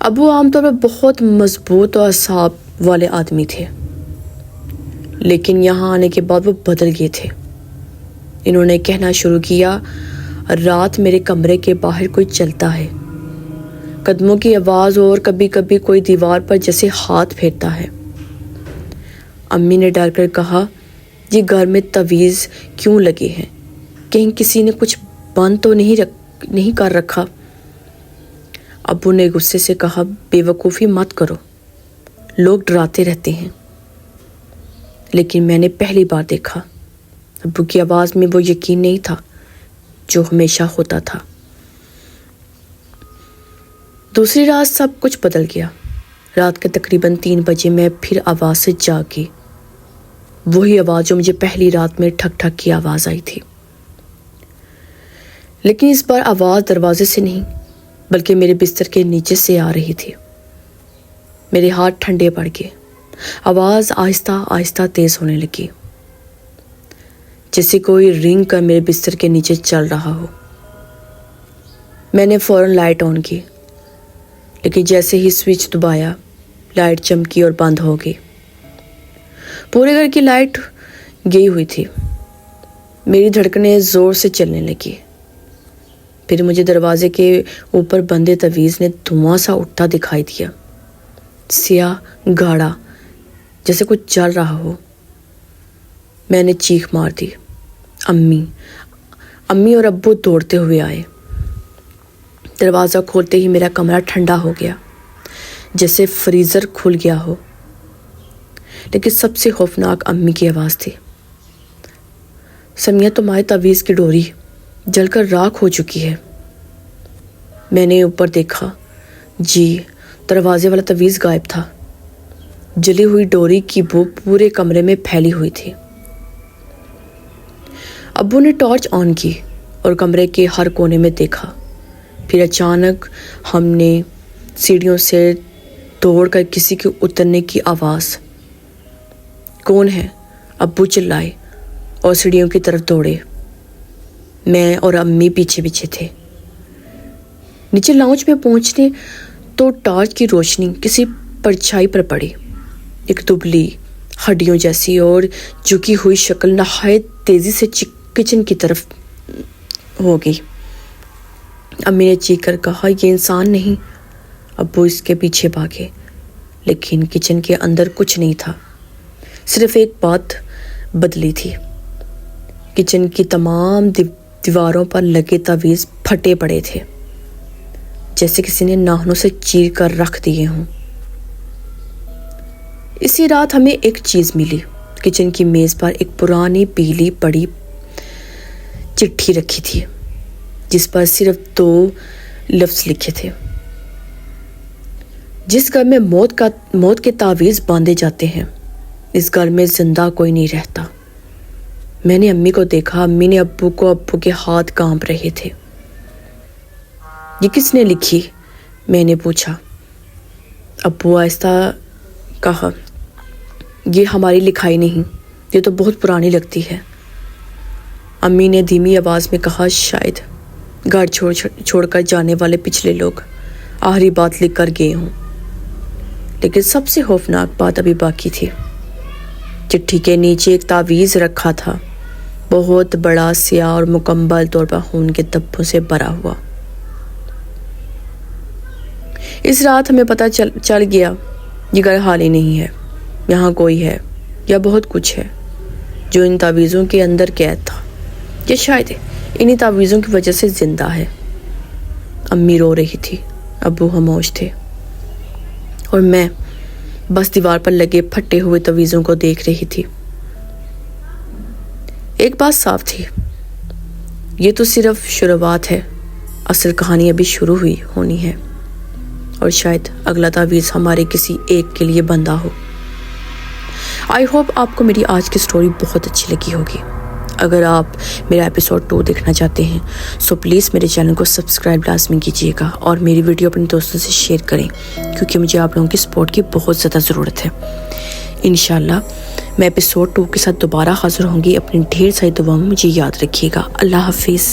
ابو عام طور پر بہت مضبوط اور اعصاب والے آدمی تھے، لیکن یہاں آنے کے بعد وہ بدل گئے تھے۔ انہوں نے کہنا شروع کیا، رات میرے کمرے کے باہر کوئی چلتا ہے، قدموں کی آواز، اور کبھی کبھی کوئی دیوار پر جیسے ہاتھ پھیرتا ہے۔ امی نے ڈر کر کہا، یہ گھر میں تعویذ کیوں لگے ہیں؟ کہیں کسی نے کچھ بند تو نہیں کر رکھا؟ ابو نے غصے سے کہا، بے وقوفی مت کرو، لوگ ڈراتے رہتے ہیں۔ لیکن میں نے پہلی بار دیکھا، ابو کی آواز میں وہ یقین نہیں تھا جو ہمیشہ ہوتا تھا۔ دوسری رات سب کچھ بدل گیا۔ رات کے تقریباً 3 بجے میں پھر آواز سے جاگ گئی، وہی آواز جو مجھے پہلی رات میں ٹھک ٹھک کی آواز آئی تھی، لیکن اس بار آواز دروازے سے نہیں بلکہ میرے بستر کے نیچے سے آ رہی تھی۔ میرے ہاتھ ٹھنڈے پڑ گئے، آواز آہستہ آہستہ تیز ہونے لگی، جیسے کوئی رینگ کر میرے بستر کے نیچے چل رہا ہو۔ میں نے فوراً لائٹ آن کی، لیکن جیسے ہی سوئچ دبایا، لائٹ چمکی اور بند ہو گئی۔ پورے گھر کی لائٹ گئی ہوئی تھی۔ میری دھڑکنیں زور سے چلنے لگی۔ پھر مجھے دروازے کے اوپر بندے تعویذ نے دھواں سا اٹھتا دکھائی دیا، سیاہ گاڑھا، جیسے کچھ جل رہا ہو۔ میں نے چیخ مار دی۔ امی اور ابو دوڑتے ہوئے آئے۔ دروازہ کھولتے ہی میرا کمرہ ٹھنڈا ہو گیا، جیسے فریزر کھل گیا ہو۔ لیکن سب سے خوفناک امی کی آواز تھی، سمیہ تمہارے تعویذ کی ڈوری جل کر راکھ ہو چکی ہے۔ میں نے اوپر دیکھا، جی دروازے والا تعویذ غائب تھا۔ جلی ہوئی ڈوری کی بو پورے کمرے میں پھیلی ہوئی تھی۔ ابو نے ٹارچ آن کی اور کمرے کے ہر کونے میں دیکھا۔ پھر اچانک ہم نے سیڑھیوں سے دوڑ کر کسی کے اترنے کی آواز۔ کون ہے؟ ابو چلائے اور سیڑھیوں کی طرف دوڑے۔ میں اور امی پیچھے پیچھے تھے۔ نیچے لاؤنج میں پہنچنے تو ٹارچ کی روشنی کسی پرچھائی پر پڑی، ایک دبلی ہڈیوں جیسی اور جھکی ہوئی شکل نہایت تیزی سے کچن کی طرف ہو گئی۔ امی نے چیخ کر کہا، یہ انسان نہیں۔ ابو اس کے پیچھے بھاگے، لیکن کچن کے اندر کچھ نہیں تھا، صرف ایک بات بدلی تھی۔ کچن کی تمام دیواروں پر لگے تعویذ پھٹے پڑے تھے، جیسے کسی نے ناخنوں سے چیر کر رکھ دیے ہوں۔ اسی رات ہمیں ایک چیز ملی۔ کچن کی میز پر ایک پرانی پیلی بڑی چٹھی رکھی تھی، جس پر صرف 2 لفظ لکھے تھے، جس گھر میں موت کے تعویذ باندھے جاتے ہیں، اس گھر میں زندہ کوئی نہیں رہتا۔ میں نے امی کو دیکھا، امی نے ابو کو، ابو کے ہاتھ کانپ رہے تھے۔ یہ کس نے لکھی؟ میں نے پوچھا۔ ابو آہستہ کہا، یہ ہماری لکھائی نہیں، یہ تو بہت پرانی لگتی ہے۔ امی نے دھیمی آواز میں کہا، شاید گھر چھوڑ کر جانے والے پچھلے لوگ آخری بات لکھ کر گئے ہوں۔ لیکن سب سے خوفناک بات ابھی باقی تھی۔ چٹھی کے نیچے ایک تعویذ رکھا تھا، بہت بڑا، سیاہ اور مکمل طور پر خون کے دھبوں سے بھرا ہوا۔ اس رات ہمیں پتہ چل گیا، یہ گھر خالی نہیں ہے، یہاں کوئی ہے یا بہت کچھ ہے جو ان تعویذوں کے اندر قید تھا، یا شاید انہی تعویذوں کی وجہ سے زندہ ہے۔ امی رو رہی تھی، ابو خاموش تھے، اور میں بس دیوار پر لگے پھٹے ہوئے تعویذوں کو دیکھ رہی تھی۔ ایک بات صاف تھی، یہ تو صرف شروعات ہے، اصل کہانی ابھی شروع ہونی ہے، اور شاید اگلا تعویذ ہمارے کسی ایک کے لیے بندہ ہو۔ آئی ہوپ آپ کو میری آج کی سٹوری بہت اچھی لگی ہوگی۔ اگر آپ میرا ایپیسوڈ 2 دیکھنا چاہتے ہیں سو پلیز میرے چینل کو سبسکرائب لازمی کیجیے گا، اور میری ویڈیو اپنے دوستوں سے شیئر کریں، کیونکہ مجھے آپ لوگوں کی سپورٹ کی بہت زیادہ ضرورت ہے۔ انشاءاللہ میں ایپیسوڈ 2 کے ساتھ دوبارہ حاضر ہوں گی۔ اپنی ڈھیر ساری دعاؤں میں مجھے یاد رکھیے گا۔ اللہ حافظ۔